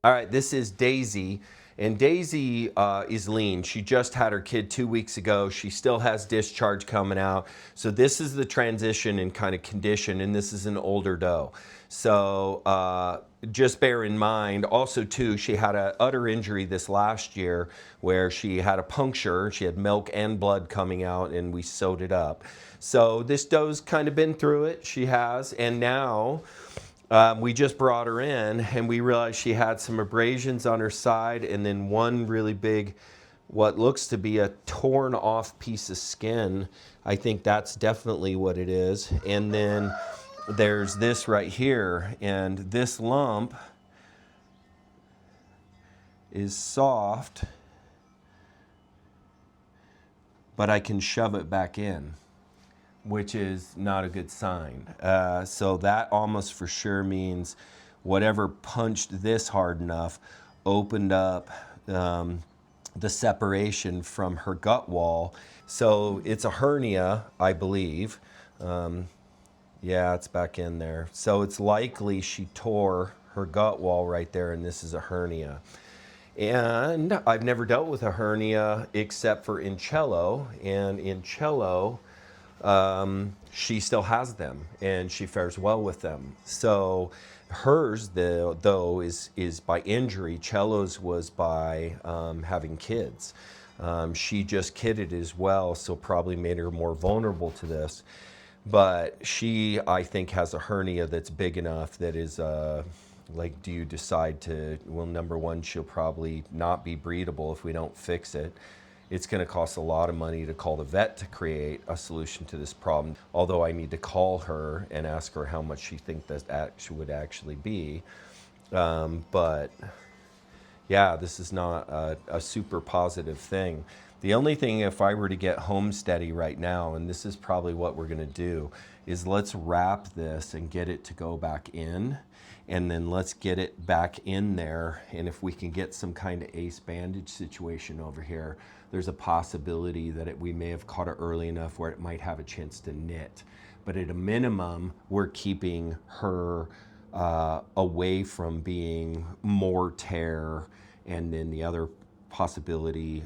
All right, this is Daisy, and Daisy is lean. She just had her kid 2 weeks ago. She still has discharge coming out. So this is the transition in kind of condition, and this is an older doe. So just bear in mind, also too, she had an utter injury this last year where she had a puncture. She had milk and blood coming out, and we sewed it up. So this doe's kind of been through it. She has, and now we just brought her in and we realized she had some abrasions on her side and then one really big, what looks to be a torn off piece of skin. I think that's definitely what it is. And then there's this right here, and this lump is soft, but I can shove it back in, which is not a good sign. So that almost for sure means whatever punched this hard enough opened up the separation from her gut wall. So it's a hernia, I believe. Yeah, it's back in there. So it's likely she tore her gut wall right there, and this is a hernia. And I've never dealt with a hernia except for in cello, and in cello, she still has them and she fares well with them. So hers though is by injury. Cello's was by having kids. She just kidded as well, so probably made her more vulnerable to this. But she, I think, has a hernia that's big enough that is like, do you decide to, well, number one, she'll probably not be breedable if we don't fix it. It's going to cost a lot of money to call the vet to create a solution to this problem, although I need to call her and ask her how much she thinks that would actually be. But yeah, this is not a super positive thing. The only thing, if I were to get home steady right now, and this is probably what we're going to do, is let's wrap this and get it to go back in. And then let's get it back in there. And if we can get some kind of ace bandage situation over here, there's a possibility that we may have caught it early enough where it might have a chance to knit. But at a minimum, we're keeping her away from being more tear. And then the other possibility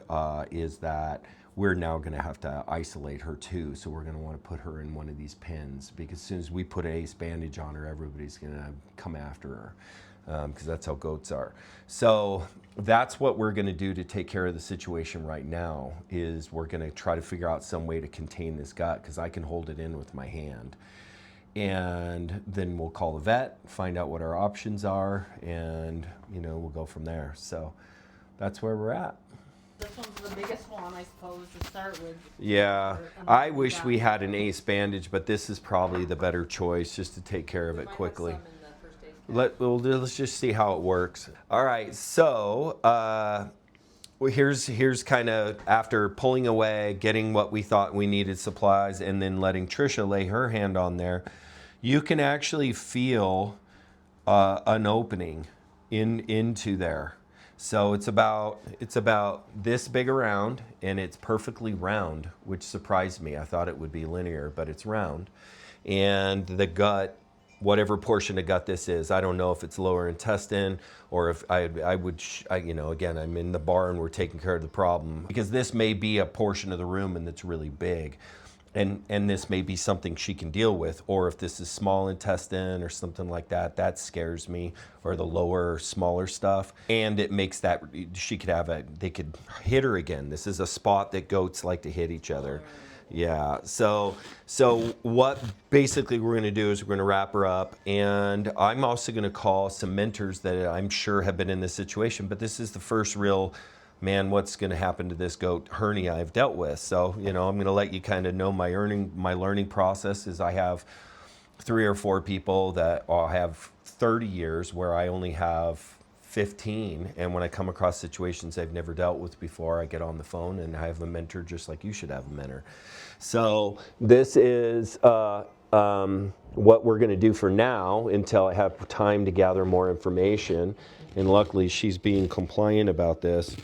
is that we're now going to have to isolate her too. So we're going to want to put her in one of these pens, because as soon as we put an ace bandage on her, everybody's going to come after her, because that's how goats are. So that's what we're going to do to take care of the situation right now, is we're going to try to figure out some way to contain this gut, because I can hold it in with my hand. And then we'll call the vet, find out what our options are, and we'll go from there. So that's where we're at. This one's the biggest one, I suppose, to start with. Yeah, I wish we had an ace bandage, but this is probably the better choice, just to take care of it quickly. Let's just see how it works. All right, so here's kind of after pulling away, getting what we thought we needed, supplies, and then letting Tricia lay her hand on there. You can actually feel an opening into there. So it's about this big around, and it's perfectly round, which surprised me. I thought it would be linear, but it's round. And the gut, whatever portion of gut this is, I don't know if it's lower intestine or if I would, again, I'm in the barn, we're taking care of the problem, because this may be a portion of the rumen that's really big. And this may be something she can deal with, or if this is small intestine or something like that, that scares me, or the lower, smaller stuff. And it makes that she could have they could hit her again. This is a spot that goats like to hit each other. Yeah, so what basically we're gonna do is we're gonna wrap her up, and I'm also gonna call some mentors that I'm sure have been in this situation, but this is the first real, man, what's going to happen to this goat hernia I've dealt with. So, I'm going to let you kind of know my learning process is I have 3 or 4 people that all have 30 years where I only have 15. And when I come across situations I've never dealt with before, I get on the phone and I have a mentor, just like you should have a mentor. So this is what we're going to do for now until I have time to gather more information. And luckily she's being compliant about this.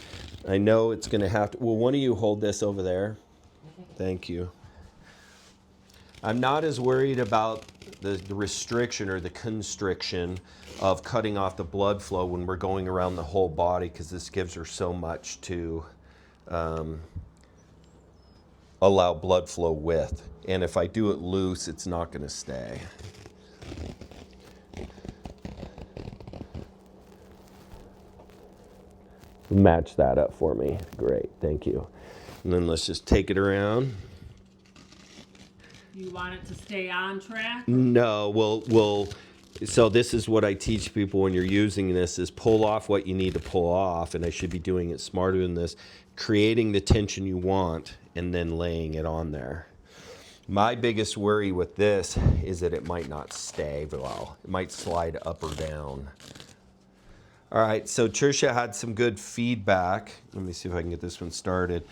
I know it's going to have to, well, one of you hold this over there. Thank you. I'm not as worried about the restriction or the constriction of cutting off the blood flow when we're going around the whole body, because this gives her so much to allow blood flow with. And if I do it loose, it's not going to stay. Match that up for me. Great, thank you. And then let's just take it around. You want it to stay on track? No, we'll so this is what I teach people when you're using this is pull off what you need to pull off, and I should be doing it smarter than this, creating the tension you want and then laying it on there. My biggest worry with this is that it might not stay well. It might slide up or down. All right, so Tricia had some good feedback. Let me see if I can get this one started,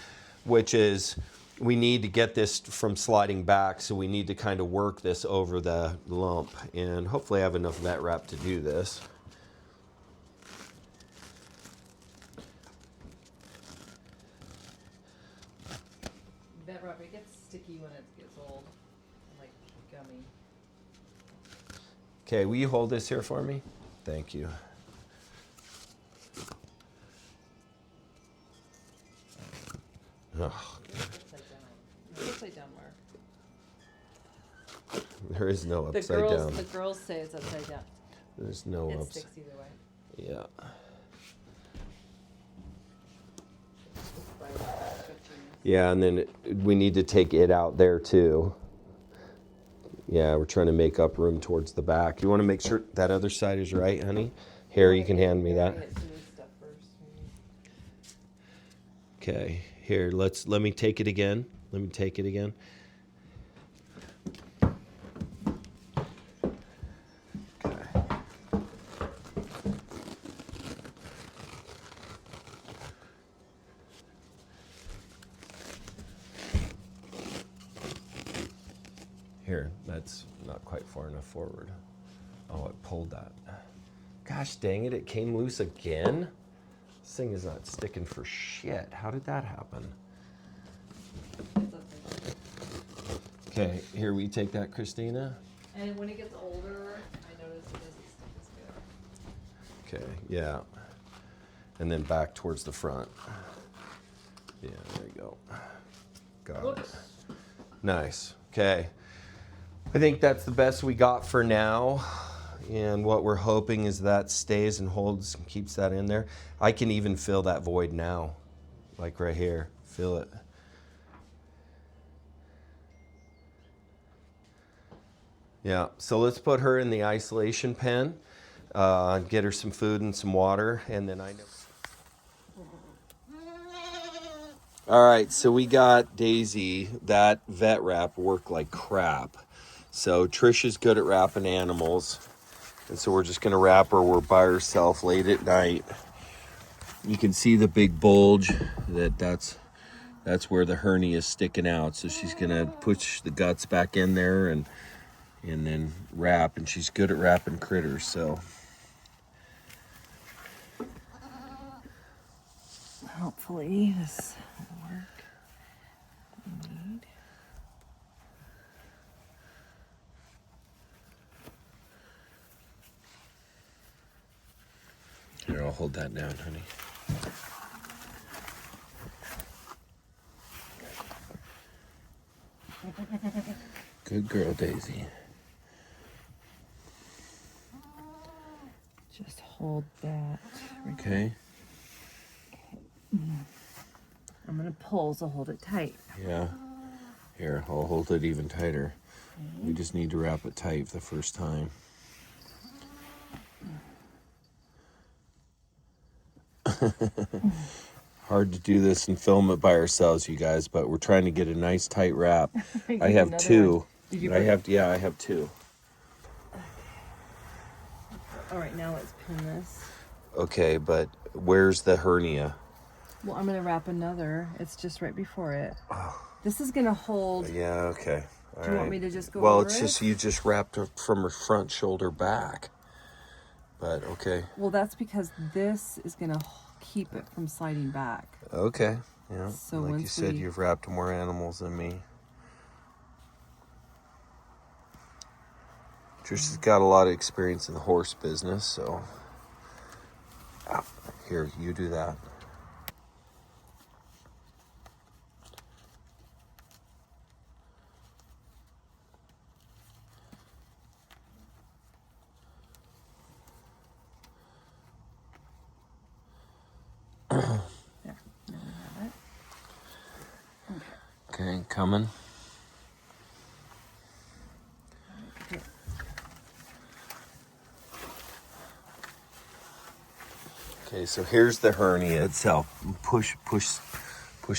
which is we need to get this from sliding back, so we need to kind of work this over the lump. And hopefully I have enough vet wrap to do this. Vet wrap, it gets sticky when it gets old, like gummy. Okay, will you hold this here for me? Thank you. Oh, Upside down. It's upside down, Mark. there is no The upside down. girls say it's upside down. There's no It upside. sticks either way. Yeah. Yeah, and then we need to take it out there too. Yeah, we're trying to make up room towards the back. You want to make sure that other side is right, honey? Here, you can hand me that. Okay, here, let me take it again. Let me take it again. Okay. Here, that's not quite far enough forward. Oh, it pulled that. Gosh dang it, it came loose again? This thing is not sticking for shit. How did that happen? Okay, here, we take that, Christina? And when it gets older, I notice it doesn't stick as good. Okay, yeah. And then back towards the front. Yeah, there you go. Got it. Nice. Okay. I think that's the best we got for now. And what we're hoping is that stays and holds and keeps that in there. I can even feel that void now, like right here. Feel it. Yeah, so let's put her in the isolation pen, get her some food and some water, and then I know. All right, so we got Daisy. That vet wrap worked like crap. So Tricia's good at wrapping animals. And so we're just gonna wrap her. We're by herself late at night. You can see the big bulge that's where the hernia is sticking out. So she's gonna push the guts back in there and then wrap. And she's good at wrapping critters, so. Hopefully this will work. Here, I'll hold that down, honey. Good girl, Daisy. Just hold that. Okay. I'm gonna pull, so hold it tight. Yeah. Here, I'll hold it even tighter. We just need to wrap it tight the first time. Hard to do this and film it by ourselves, you guys, but we're trying to get a nice tight wrap. I have two. I have two. All right, now let's pin this. Okay, but where's the hernia? Well, I'm gonna wrap another. It's just right before it. This is gonna hold. Yeah, okay. All Do you want me to just go Well, over it's it? just you just wrapped her from her front shoulder back. But okay. Well, that's because this is gonna keep it from sliding back. Okay. Yeah. So like you once said, we- you've wrapped more animals than me. Tricia's got a lot of experience in the horse business, so here, you do that. There. Now we have it. Okay, coming. Okay. Okay, so here's the hernia itself. Push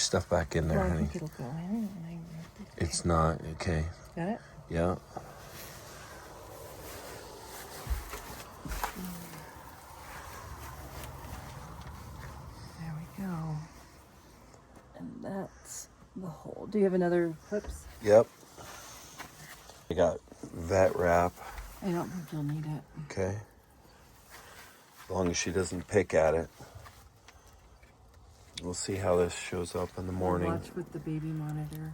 stuff back in there, Well, I honey. think it'll go in when I rip it. It's not, okay. Got it? Yeah. There we go. And that's the hole. Do you have another clips? Yep. I got vet wrap. I don't think you'll need it. Okay. As long as she doesn't pick at it. We'll see how this shows up in the morning. Watch with the baby monitor.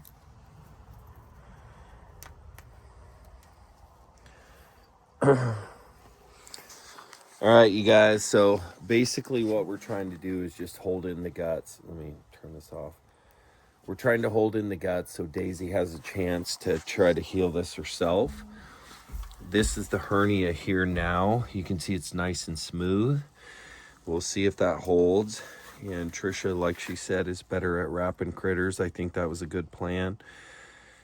All right, you guys. So basically what we're trying to do is just hold in the guts. Let me turn this off. We're trying to hold in the guts so Daisy has a chance to try to heal this herself. This is the hernia here now. You can see it's nice and smooth. We'll see if that holds. And Tricia, like she said, is better at wrapping critters. I think that was a good plan.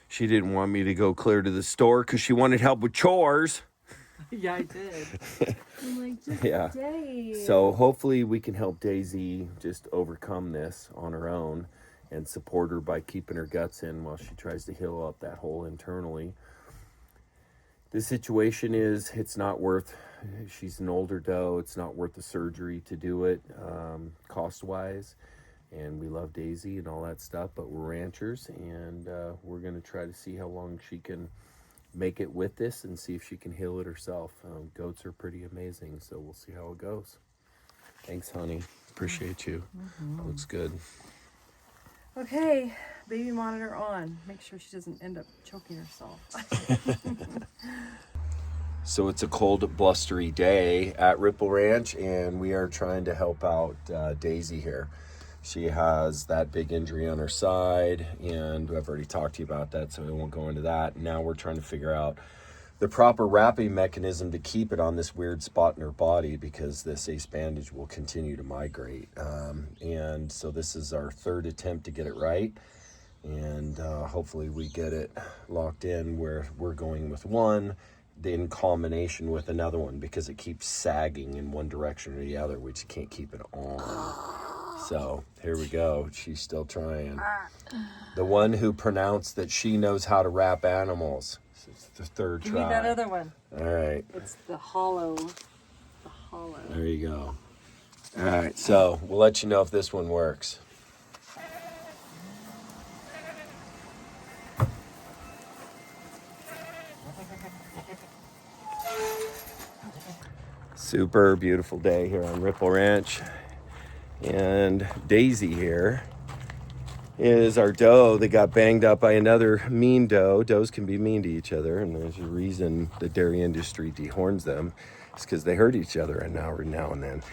She didn't want me to go clear to the store because she wanted help with chores. Yeah, I did. I'm like, just Yeah. So hopefully we can help Daisy just overcome this on her own and support her by keeping her guts in while she tries to heal up that hole internally. The situation is, it's not worth, she's an older doe, it's not worth the surgery to do it cost-wise. And we love Daisy and all that stuff, but we're ranchers, and we're going to try to see how long she can make it with this and see if she can heal it herself. Goats are pretty amazing, so we'll see how it goes. Thanks, honey. Appreciate you. Mm-hmm. Looks good. Okay, baby monitor on. Make sure she doesn't end up choking herself. So it's a cold, blustery day at Ripple Ranch, and we are trying to help out Daisy here. She has that big injury on her side, and I've already talked to you about that, so I won't go into that. Now we're trying to figure out the proper wrapping mechanism to keep it on this weird spot in her body, because this ace bandage will continue to migrate. And so this is our third attempt to get it right, and hopefully we get it locked in where we're going with one in combination with another one, because it keeps sagging in one direction or the other, which can't keep it on. So here we go. She's still trying. The one who pronounced that she knows how to wrap animals. It's the third try. Give me that other one. All right. It's the hollow. The hollow. There you go. All right. So we'll let you know if this one works. Super beautiful day here on Ripple Ranch. And Daisy here is our doe that got banged up by another mean doe. Does can be mean to each other, and there's a reason the dairy industry dehorns them. It's because they hurt each other every now and then.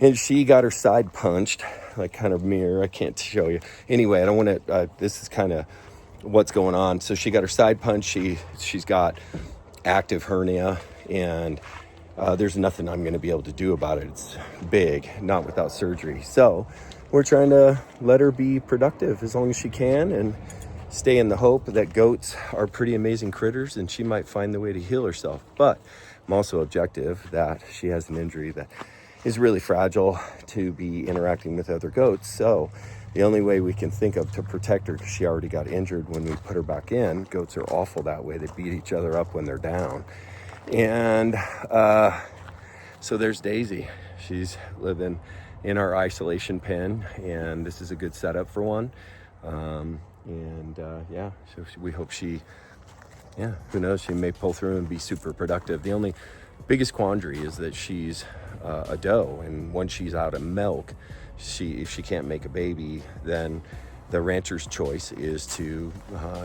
And she got her side punched, like kind of mirror. I can't show you. Anyway, I don't want to, this is kind of what's going on. So she got her side punched. She's got active hernia, and there's nothing I'm going to be able to do about it. It's big, not without surgery. So we're trying to let her be productive as long as she can, and stay in the hope that goats are pretty amazing critters and she might find the way to heal herself. But I'm also objective that she has an injury that is really fragile to be interacting with other goats. So the only way we can think of to protect her, because she already got injured when we put her back in. Goats are awful that way. They beat each other up when they're down. And so there's Daisy. She's living in our isolation pen, and this is a good setup for one. Yeah, so we hope she, who knows, she may pull through and be super productive. The only biggest quandary is that she's a doe, and once she's out of milk, if she can't make a baby, then the rancher's choice is to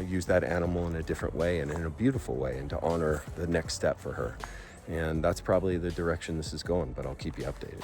use that animal in a different way and in a beautiful way, and to honor the next step for her. And that's probably the direction this is going, but I'll keep you updated.